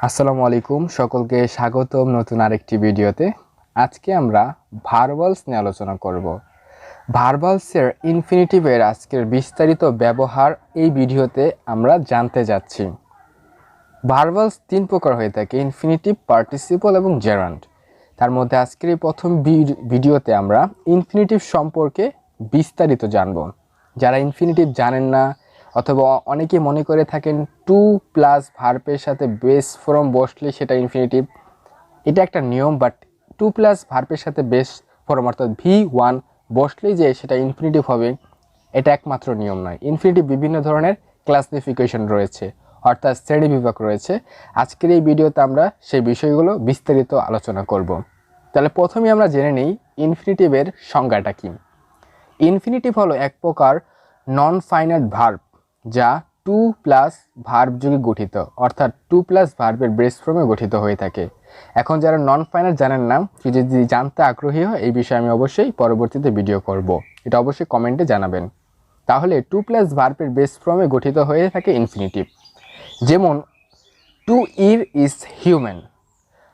আসসালামু আলাইকুম, সকলকে স্বাগতম নতুন আরেকটি ভিডিওতে। আজকে আমরা ভার্বালস নিয়ে আলোচনা করব। ভার্বালসের ইনফিনিটিভের আজকের বিস্তারিত ব্যবহার এই ভিডিওতে আমরা জানতে যাচ্ছি। ভার্বালস তিন প্রকার হয়ে থাকে: ইনফিনিটিভ, পার্টিসিপল এবং জেরান্ড। তার মধ্যে আজকের এই প্রথম ভিডিওতে আমরা ইনফিনিটিভ সম্পর্কে বিস্তারিত জানব। যারা ইনফিনিটিভ জানেন না অথবা অনেকে মনে করে থাকেন টু প্লাস ভার্বের সাথে বেস ফর্ম বসলে সেটা ইনফিনিটিভ, এটা একটা নিয়ম। বাট টু প্লাস ভার্বের সাথে বেস ফর্ম অর্থাৎ V1 বসলেই যে সেটা ইনফিনিটিভ হবে, এটা একমাত্র নিয়ম নয়। ইনফিনিটিভ বিভিন্ন ধরনের ক্লাসিফিকেশন রয়েছে, অর্থাৎ শ্রেণী বিভাগ রয়েছে। আজকের এই ভিডিওতে আমরা সেই বিষয়গুলো বিস্তারিত আলোচনা করব। তাহলে প্রথমে আমরা জেনে নিই ইনফিনিটিভের সংজ্ঞাটা কি। ইনফিনিটিভ হলো এক প্রকার নন ফাইনাইট ভার্ব যা টু প্লাস ভার্ব যুগে গঠিত, অর্থাৎ টু প্লাস ভার্বের বেস ফর্মে গঠিত হয়ে থাকে। এখন যারা নন ফাইনাইট জানেন না, যদি জানতে আগ্রহী হয় এই বিষয়ে আমি অবশ্যই পরবর্তীতে ভিডিও করব, এটা অবশ্যই কমেন্টে জানাবেন। তাহলে টু প্লাস ভার্বের বেস ফর্মে গঠিত হয়ে থাকে ইনফিনিটিভ। যেমন টু ইর ইজ হিউম্যান,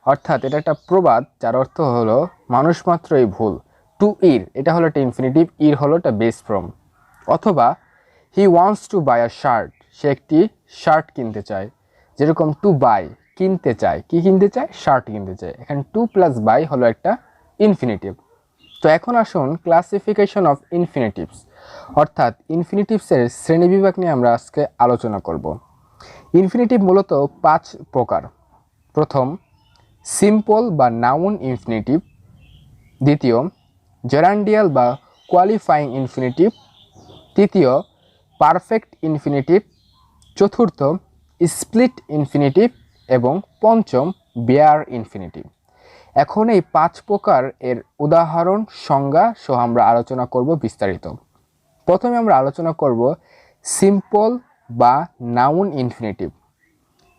অর্থাৎ এটা একটা প্রবাদ যার অর্থ হলো মানুষ মাত্রই ভুল। টু ইর এটা হলো একটা ইনফিনিটিভ, ইর হলো একটা বেস ফর্ম। অথবা he wants to buy a shirt, সে একটি শার্ট কিনতে চায়। যেরকম টু বাই কিনতে চায়, কি কিনতে চায়? শার্ট কিনতে চায়। এখানে টু প্লাস বাই হলো একটা ইনফিনিটিভ। তো এখন আসুন ক্লাসিফিকেশন অফ ইনফিনিটিভস, অর্থাৎ ইনফিনিটিভসের শ্রেণীবিভাগ নিয়ে আমরা আজকে আলোচনা করব। ইনফিনিটিভ মূলত 5 প্রকার। প্রথম, সিম্পল বা নাউন ইনফিনিটিভ। দ্বিতীয়, জেরান্ডিয়াল বা কোয়ালিফাইং ইনফিনিটিভ। তৃতীয়, পারফেক্ট ইনফিনিটিভ। চতুর্থ, স্প্লিট ইনফিনিটিভ। এবং পঞ্চম, বেয়ার ইনফিনিটিভ। এখন এই 5 প্রকার এর উদাহরণ সংজ্ঞা সহ আমরা আলোচনা করব বিস্তারিত। প্রথমে আমরা আলোচনা করব সিম্পল বা নাউন ইনফিনিটিভ।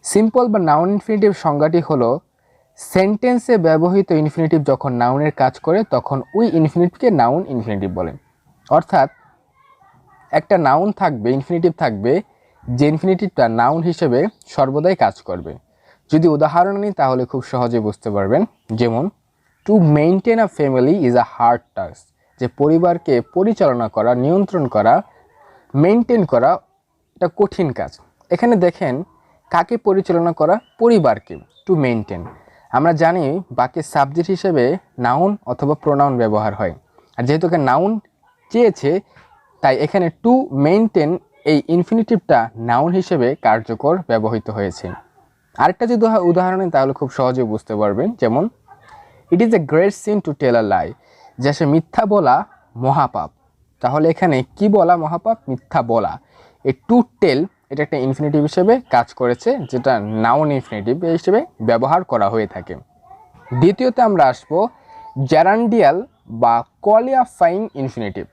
সিম্পল বা নাউন ইনফিনিটিভ সংজ্ঞাটি হলো সেন্টেন্সে ব্যবহৃত ইনফিনিটিভ যখন নাউনের কাজ করে তখন ওই ইনফিনিটিভকে নাউন ইনফিনিটিভ বলে। অর্থাৎ একটা নাউন থাকবে, ইনফিনিটিভ থাকবে, যে ইনফিনিটিভটা নাউন হিসেবে সর্বদাই কাজ করবে। যদি উদাহরণ নিই তাহলে খুব সহজে বুঝতে পারবেন। যেমন to maintain a family is a hard task, যে পরিবারকে পরিচালনা করা, নিয়ন্ত্রণ করা, মেইনটেন করা এটা কঠিন কাজ। এখানে দেখেন কাকে পরিচালনা করা? পরিবারকে, টু মেইনটেন। আমরা জানি বাক্যের সাবজেক্ট হিসেবে নাউন অথবা প্রোনাউন ব্যবহার হয়, আর যেহেতু এখানে নাউন চেয়েছে তাই এখানে টু মেইনটেন এই ইনফিনিটিভটা নাউন হিসেবে কার্যকর ব্যবহৃত হয়েছে। আরেকটা যদি উদাহরণ নেই তাহলে খুব সহজে বুঝতে পারবেন। যেমন it is a great sin to tell a lie, যে সে মিথ্যা বলা মহাপাপ। তাহলে এখানে কি বলা মহাপাপ? মিথ্যা বলা। এই টু টেল এটা একটা ইনফিনিটিভ হিসেবে কাজ করেছে, যেটা নাউন ইনফিনিটিভ হিসেবে ব্যবহার করা হয়ে থাকে। দ্বিতীয়তে আমরা আসবো জেরান্ডিয়াল বা কোয়ালিফাইং ইনফিনিটিভ।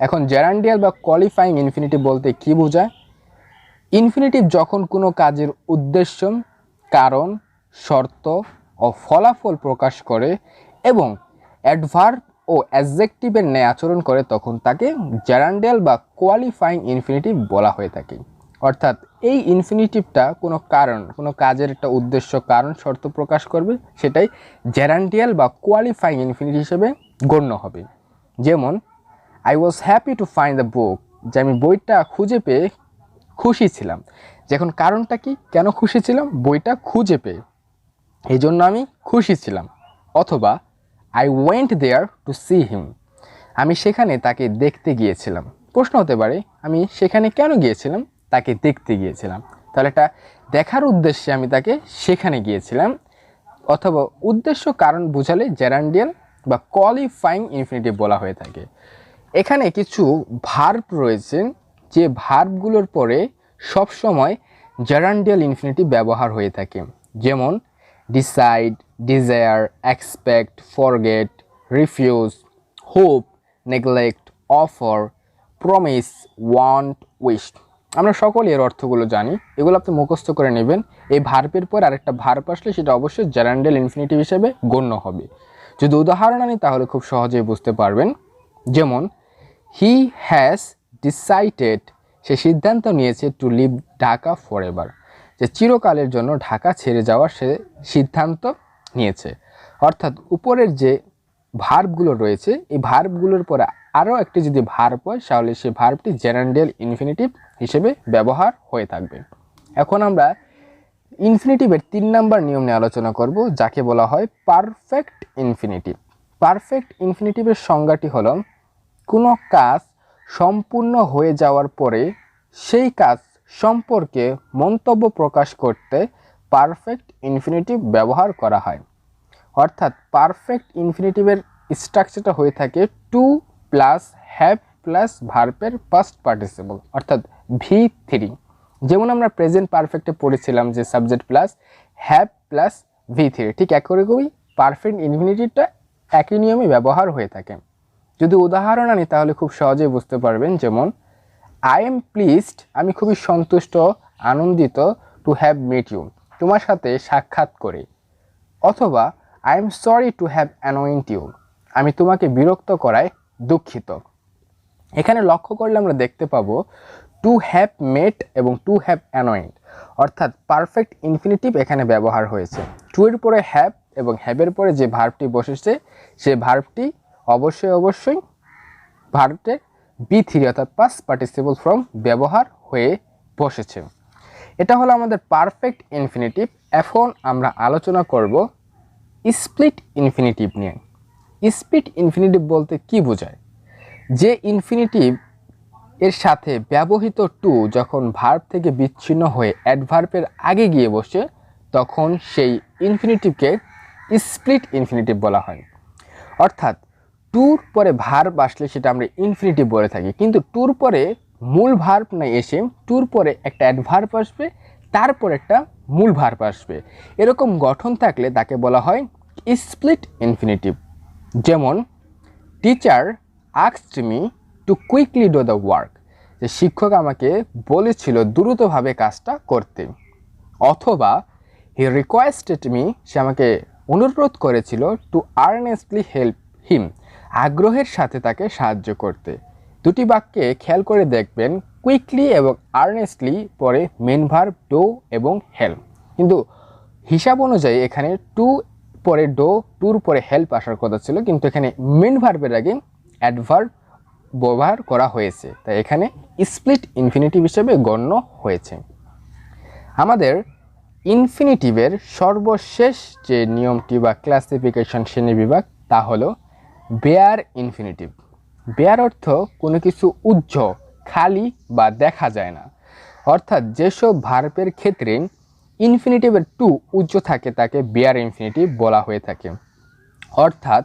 এখন জেরান্ডিয়াল বা কোয়ালিফাইং ইনফিনিটিভ বলতে কি বোঝায়? ইনফিনিটিভ যখন কোনো কাজের উদ্দেশ্য, কারণ, শর্ত ও ফলাফল প্রকাশ করে এবং অ্যাডভার্ব ও অ্যাডজেক্টিভের ন্যায় আচরণ করে তখন তাকে জেরান্ডিয়াল বা কোয়ালিফাইং ইনফিনিটিভ বলা হয়ে থাকে। অর্থাৎ এই ইনফিনিটিভটা কোনো কারণ, কোনো কাজের একটা উদ্দেশ্য, কারণ, শর্ত প্রকাশ করবে, সেটাই জেরান্ডিয়াল বা কোয়ালিফাইং ইনফিনিটিভ হিসেবে গণ্য হবে। যেমন I was happy to find the book, যে আমি বইটা খুঁজে পেয়ে খুশি ছিলাম। যখন কারণটা কি, কেন খুশি ছিলাম? বইটা খুঁজে পেয়ে, এই জন্য আমি খুশি ছিলাম। অথবা I went there to see him, আমি সেখানে তাকে দেখতে গিয়েছিলাম। প্রশ্ন হতে পারে আমি সেখানে কেন গিয়েছিলাম? তাকে দেখতে গিয়েছিলাম। তাহলে একটা দেখার উদ্দেশ্যে আমি তাকে সেখানে গিয়েছিলাম। অথবা উদ্দেশ্য কারণ বোঝালে জেরান্ডিয়াল বা কোয়ালিফাইং ইনফিনিটিভ বলা হয়ে থাকে। এখানে কিছু ভার্ব রয়েছে, যে ভার্বগুলোর পরে সবসময় জেরান্ডিয়াল ইনফিনিটিভ ব্যবহার হয়ে থাকে। যেমন decide, desire, expect, forget, refuse, hope, neglect, offer, promise, want, wish. আমরা সকলে এর অর্থগুলো জানি, এগুলো আপনি মুখস্থ করে নেবেন। এই ভার্বের পর আরেকটা ভার্ব আসলে সেটা অবশ্যই জেরান্ডিয়াল ইনফিনিটিভ হিসেবে গণ্য হবে। যদি উদাহরণ আনি তাহলে খুব সহজেই বুঝতে পারবেন। যেমন হি হ্যাজ ডিসাইডেড, সে সিদ্ধান্ত নিয়েছে to leave Dhaka forever, যে চিরকালের জন্য ঢাকা ছেড়ে যাওয়ার সে সিদ্ধান্ত নিয়েছে। অর্থাৎ উপরের যে ভার্বগুলো রয়েছে এই ভার্বগুলোর পরে আরও একটি যদি ভার্ব হয় তাহলে সেই ভার্বটি জেনারেল ইনফিনিটিভ হিসেবে ব্যবহার হয়ে থাকবে। এখন আমরা ইনফিনিটিভের 3 নম্বর নিয়ম নিয়ে আলোচনা করব, যাকে বলা হয় পারফেক্ট ইনফিনিটিভ। পারফেক্ট ইনফিনিটিভের সংজ্ঞাটি হলো কোনো কাজ সম্পূর্ণ হয়ে যাওয়ার পরে সেই কাজ সম্পর্কে মন্তব্য প্রকাশ করতে পারফেক্ট ইনফিনিটিভ ব্যবহার করা হয়। অর্থাৎ পারফেক্ট ইনফিনিটিভের স্ট্রাকচারটা হয়ে থাকে টু প্লাস হ্যাভ প্লাস ভার্বের পাস্ট পার্টিসিপল অর্থাৎ V3। যেমন আমরা প্রেজেন্ট পারফেক্টে পড়েছিলাম যে subject plus have plus V3, ঠিক একরকমই পারফেক্ট ইনফিনিটিভটা একই নিয়মে ব্যবহার হয়ে থাকে। যদি উদাহরণ আনি তাহলে খুব সহজেই বুঝতে পারবেন। যেমন আই এম প্লিজড, আমি খুবই সন্তুষ্ট আনন্দিত, টু হ্যাভ মেট ইউ, তোমার সাথে সাক্ষাৎ করে। অথবা I am sorry to have annoyed you, আমি তোমাকে বিরক্ত করায় দুঃখিত। এখানে লক্ষ্য করলে আমরা দেখতে পাবো টু হ্যাভ মেট এবং টু হ্যাভ অ্যানয়েন্ট অর্থাৎ পারফেক্ট ইনফিনিটিভ এখানে ব্যবহার হয়েছে। টু এর পরে হ্যাভ এবং হ্যাভের পরে যে ভার্বটি বসেছে সে ভার্বটি অবশ্যই ভার্বের B3 অর্থাৎ পাস্ট পার্টিসিপল ফর্ম ব্যবহার হয়ে বসেছে। এটা হলো আমাদের পারফেক্ট ইনফিনিটিভ। এখন আমরা আলোচনা করব স্প্লিট ইনফিনিটিভ নিয়ে। স্প্লিট ইনফিনিটিভ বলতে কি বোঝায়? যে ইনফিনিটিভ এর সাথে ব্যবহৃত টু যখন ভার্ব থেকে বিচ্ছিন্ন হয়ে অ্যাডভার্বের আগে গিয়ে বসে তখন সেই ইনফিনিটিভকে স্প্লিট ইনফিনিটিভ বলা হয়। অর্থাৎ টুর পরে ভার্ব আসলে সেটা আমরা ইনফিনিটিভ বলে থাকি, কিন্তু টুর পরে মূল ভার্ব না এসে টুর পরে একটা অ্যাডভার্ব আসবে, তারপর একটা মূল ভার্ব আসবে। এরকম গঠন থাকলে তাকে বলা হয় স্প্লিট ইনফিনিটিভ। যেমন teacher asked me two quickly do the work, যে শিক্ষক আমাকে বলেছিল দ্রুতভাবে কাজটা করতে। অথবা হি রিকোয়েস্টেড মি, সে আমাকে অনুরোধ করেছিল টু আর্নেস্টলি হেল্প হিম, আগ্রহের সাথে তাকে সাহায্য করতে। দুটি বাক্যে খেয়াল করে দেখবেন কুইকলি এবং আর্নেস্টলি পরে মেন ভার্ব ডো এবং হেল্প, কিন্তু হিসাব অনুযায়ী এখানে টু পরে ডো, টুর পরে হেল্প আসার কথা ছিল, কিন্তু এখানে মেন ভার্বের আগে অ্যাডভার্ব ব্যবহার করা হয়েছে, তাই এখানে স্প্লিট ইনফিনিটিভ হিসেবে গণ্য হয়েছে। আমাদের ইনফিনিটিভের সর্বশেষ যে নিয়মটি বা ক্লাসিফিকেশন শ্রেণীবিভাগ তা হলো বেয়ার ইনফিনিটিভ। বেয়ার অর্থ কোনো কিছু উজ্জ্বল, খালি বা দেখা যায় না। অর্থাৎ যেসব ভার্বের ক্ষেত্রে ইনফিনিটিভের টু উজ্জ্বল থাকে তাকে বেয়ার ইনফিনিটিভ বলা হয়ে থাকে। অর্থাৎ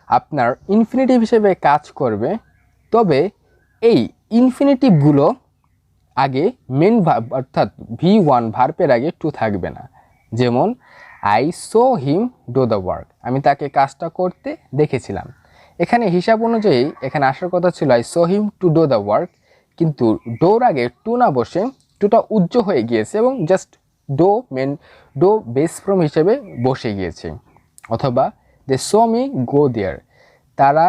আপনার ইনফিনিটিভ হিসেবে কাজ করবে, তবে এই ইনফিনিটিভগুলো আগে মেন ভার্ব অর্থাৎ V1 ভার্বের আগে টু থাকবে না। যেমন I saw him do the work, আমি তাকে কাজটা করতে দেখেছিলাম। এখানে হিসাব অনুযায়ী এখানে আসার কথা ছিল I saw him to do the work, কিন্তু ডোর আগে টু না বসে টুটা উজ্জ্বল হয়ে গিয়েছে এবং জাস্ট ডো বেস ফর্ম হিসেবে বসে গিয়েছে। অথবা দে সো মি গো দেয়ার, তারা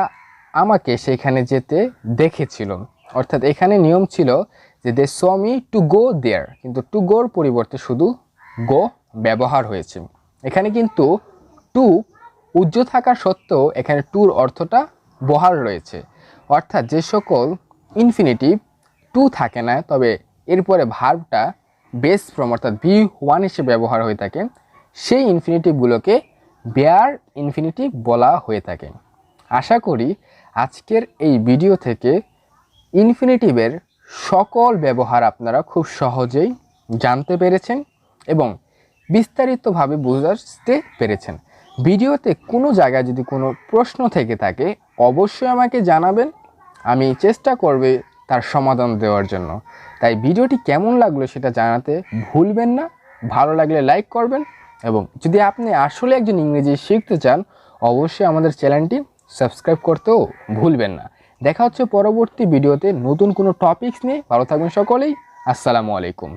আমাকে সেখানে যেতে দেখেছিল। অর্থাৎ এখানে নিয়ম ছিল যে দে সো মি টু গো দেয়ার, কিন্তু টু গোর পরিবর্তে শুধু গো ব্যবহার হয়েছে। এখানে কিন্তু টু উজ্জ্বল থাকা সত্ত্বেও এখানে টুর অর্থটা বহাল রয়েছে। অর্থাৎ যে সকল ইনফিনিটিভ টু থাকে না তবে এরপরে ভার্বটা বেস ফর্ম অর্থাৎ V1 হিসেবে ব্যবহার হয়ে থাকে, সেই ইনফিনিটিভগুলোকে বেয়ার ইনফিনিটিভ বলা হয়ে থাকে। আশা করি আজকের এই ভিডিও থেকে ইনফিনিটিভের সকল ব্যবহার আপনারা খুব সহজেই জানতে পেরেছেন এবং বিস্তারিতভাবে বুঝতে পেরেছেন। ভিডিওতে কোনো জায়গায় যদি কোনো প্রশ্ন থেকে থাকে অবশ্যই আমাকে জানাবেন, আমি চেষ্টা করব তার সমাধান দেওয়ার জন্য। তাই ভিডিওটি কেমন লাগলো সেটা জানাতে ভুলবেন না। ভালো লাগলে লাইক করবেন এবং যদি আপনি আসলে একজন ইংরেজি শিখতে চান অবশ্যই আমাদের চ্যানেলটি সাবস্ক্রাইব করতেও ভুলবেন না। দেখা হচ্ছে পরবর্তী ভিডিওতে নতুন কোনো টপিকস নিয়ে। ভালো থাকবেন সকলেই। আসসালামু আলাইকুম।